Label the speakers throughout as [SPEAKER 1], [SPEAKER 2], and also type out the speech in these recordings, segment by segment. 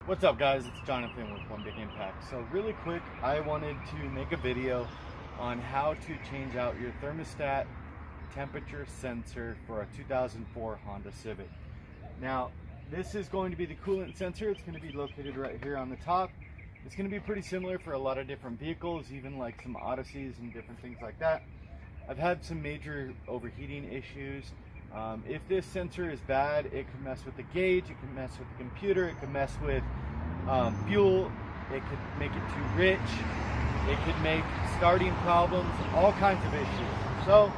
[SPEAKER 1] What's up, guys? It's Jonathan with One Big Impact. So really quick, I wanted to make a video on how to change out your thermostat temperature sensor for a 2004 Honda Civic. Now, this is going to be the coolant sensor. It's going to be located right here on the top. It's going to be pretty similar for a lot of different vehicles, even like some Odysseys and different things like that. I've had some major overheating issues. If this sensor is bad, it can mess with the gauge, it can mess with the computer, it can mess with fuel, it could make it too rich, it could make starting problems, all kinds of issues. So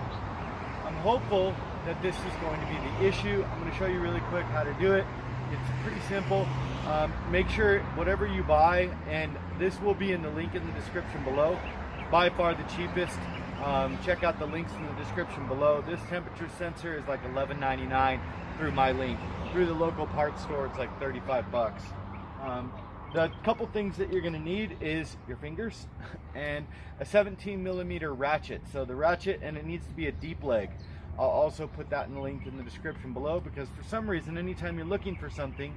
[SPEAKER 1] I'm hopeful that this is going to be the issue. I'm going to show you really quick how to do it. It's pretty simple. Make sure whatever you buy, and this will be in the link in the description below, by far the cheapest. Check out the links in the description below. This temperature sensor is like $11.99 through my link. Through the local parts store, it's like 35 bucks. The couple things that you're gonna need is your fingers and a 17mm ratchet. So the ratchet, and it needs to be a deep leg. I'll also put that in the link in the description below, because for some reason, anytime you're looking for something,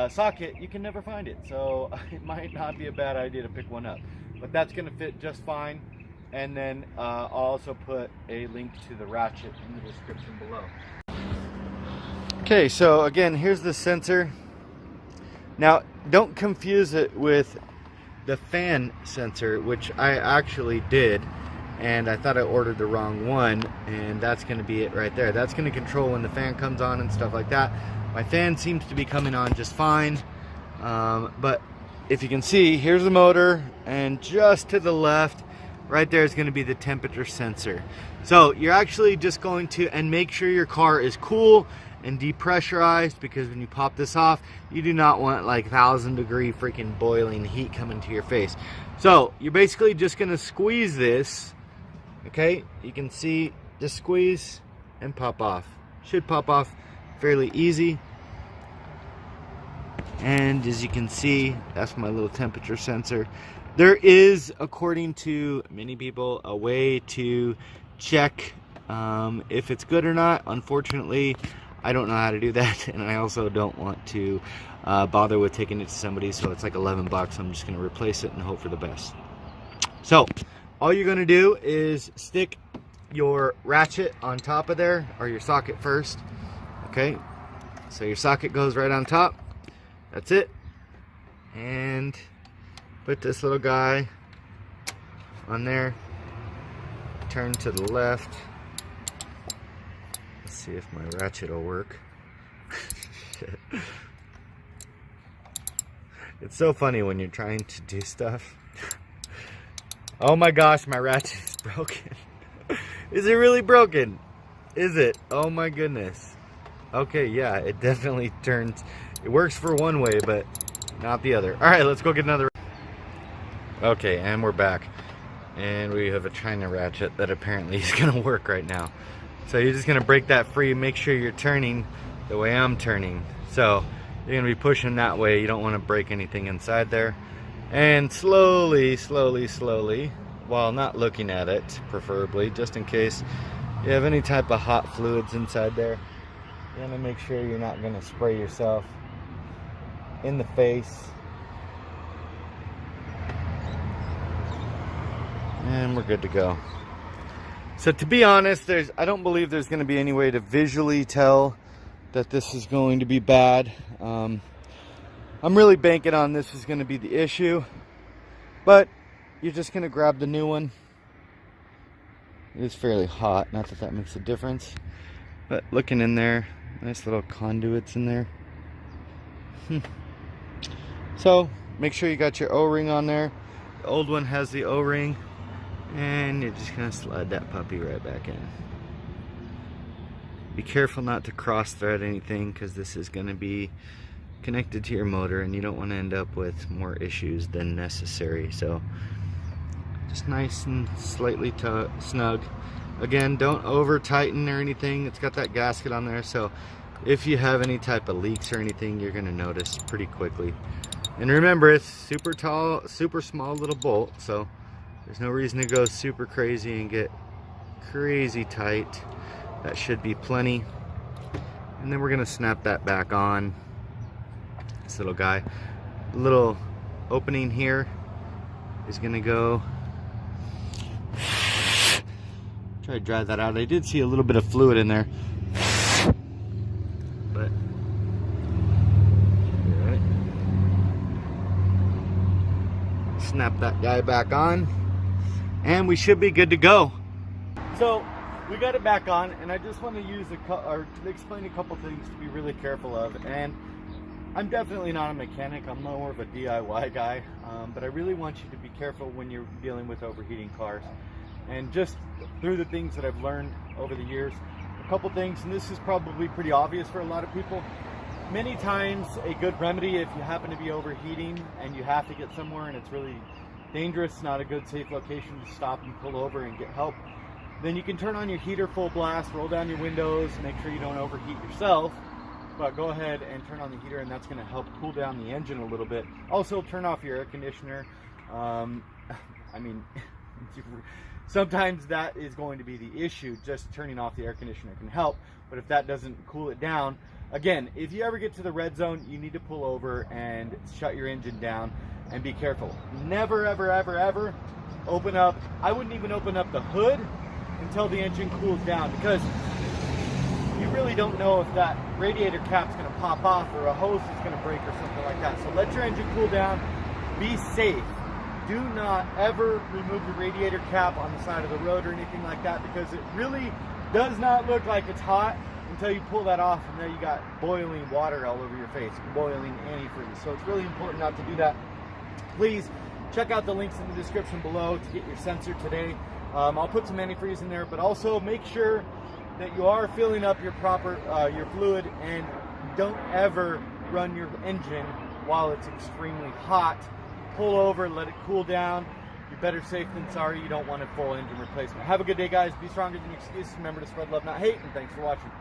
[SPEAKER 1] socket, you can never find it. So it might not be a bad idea to pick one up, but that's gonna fit just fine. And then I'll also put a link to the ratchet in the description below. Okay, so again, here's the sensor. Now, don't confuse it with the fan sensor, which I actually did, and I thought I ordered the wrong one, and that's going to be it right there. That's going to control when the fan comes on and stuff like that. My fan seems to be coming on just fine, but if you can see, here's the motor, and just to the left right there is going to be the temperature sensor. So you're actually just going to, and make sure your car is cool and depressurized, because when you pop this off, you do not want like 1,000-degree freaking boiling heat coming to your face. So you're basically just going to squeeze this. Okay, you can see, just squeeze and pop off. Should pop off fairly easy. And as you can see, that's my little temperature sensor. There is, according to many people, a way to check if it's good or not. Unfortunately, I don't know how to do that, and I also don't want to bother with taking it to somebody, so it's like 11 bucks. I'm just going to replace it and hope for the best. So all you're going to do is stick your ratchet on top of there, or your socket first. Okay, so your socket goes right on top. That's it. And put this little guy on there, turn to the left. Let's see if my ratchet will work. It's so funny when you're trying to do stuff. Oh my gosh, my ratchet is broken. Is it really broken? Is it? Oh my goodness. Okay, yeah, it definitely turns. It works for one way, but not the other. All right, let's go get another. Okay, and we're back, and we have a China ratchet that apparently is going to work right now. So you're just going to break that free. Make sure you're turning the way I'm turning. So you're going to be pushing that way. You don't want to break anything inside there. And slowly, while not looking at it, preferably, just in case you have any type of hot fluids inside there, you want to make sure you're not going to spray yourself in the face. And we're good to go. So to be honest, I don't believe there's going to be any way to visually tell that this is going to be bad. I'm really banking on this is going to be the issue, but you're just going to grab the new one. It is fairly hot, not that that makes a difference, but looking in there, nice little conduits in there. So make sure you got your O-ring on there. The old one has the O-ring. And you're just going to slide that puppy right back in. Be careful not to cross thread anything, because this is going to be connected to your motor, and you don't want to end up with more issues than necessary. So just nice and slightly snug. Again, don't over tighten or anything. It's got that gasket on there, so if you have any type of leaks or anything, you're going to notice pretty quickly. And remember, it's super tall, super small little bolt, so there's no reason to go super crazy and get crazy tight. That should be plenty. And then we're going to snap that back on, this little guy. little opening here is gonna go. Try to dry that out. I did see a little bit of fluid in there, but all right. Snap that guy back on, and we should be good to go. So we got it back on, and I just want to use to explain a couple things to be really careful of. And I'm definitely not a mechanic. I'm more of a DIY guy, but I really want you to be careful when you're dealing with overheating cars. And just through the things that I've learned over the years, a couple things, and this is probably pretty obvious for a lot of people. Many times a good remedy, if you happen to be overheating and you have to get somewhere and it's really dangerous, not a good safe location to stop and pull over and get help, then you can turn on your heater full blast, roll down your windows, make sure you don't overheat yourself, but go ahead and turn on the heater, and that's going to help cool down the engine a little bit. Also, turn off your air conditioner. I mean, sometimes that is going to be the issue. Just turning off the air conditioner can help, but if that doesn't cool it down, again, if you ever get to the red zone, you need to pull over and shut your engine down and be careful. Never, ever, ever, ever open up. I wouldn't even open up the hood until the engine cools down, because you really don't know if that radiator cap's going to pop off or a hose is going to break or something like that. So let your engine cool down. Be safe. Do not ever remove the radiator cap on the side of the road or anything like that, because it really does not look like it's hot until you pull that off, and there you got boiling water all over your face, boiling antifreeze. So it's really important not to do that. Please check out the links in the description below to get your sensor today. I'll put some antifreeze in there, but also make sure that you are filling up your your fluid, and don't ever run your engine while it's extremely hot. Pull over, let it cool down. You're better safe than sorry. You don't want a full engine replacement. Have a good day, guys. Be stronger than your excuses. Remember to spread love, not hate, and thanks for watching.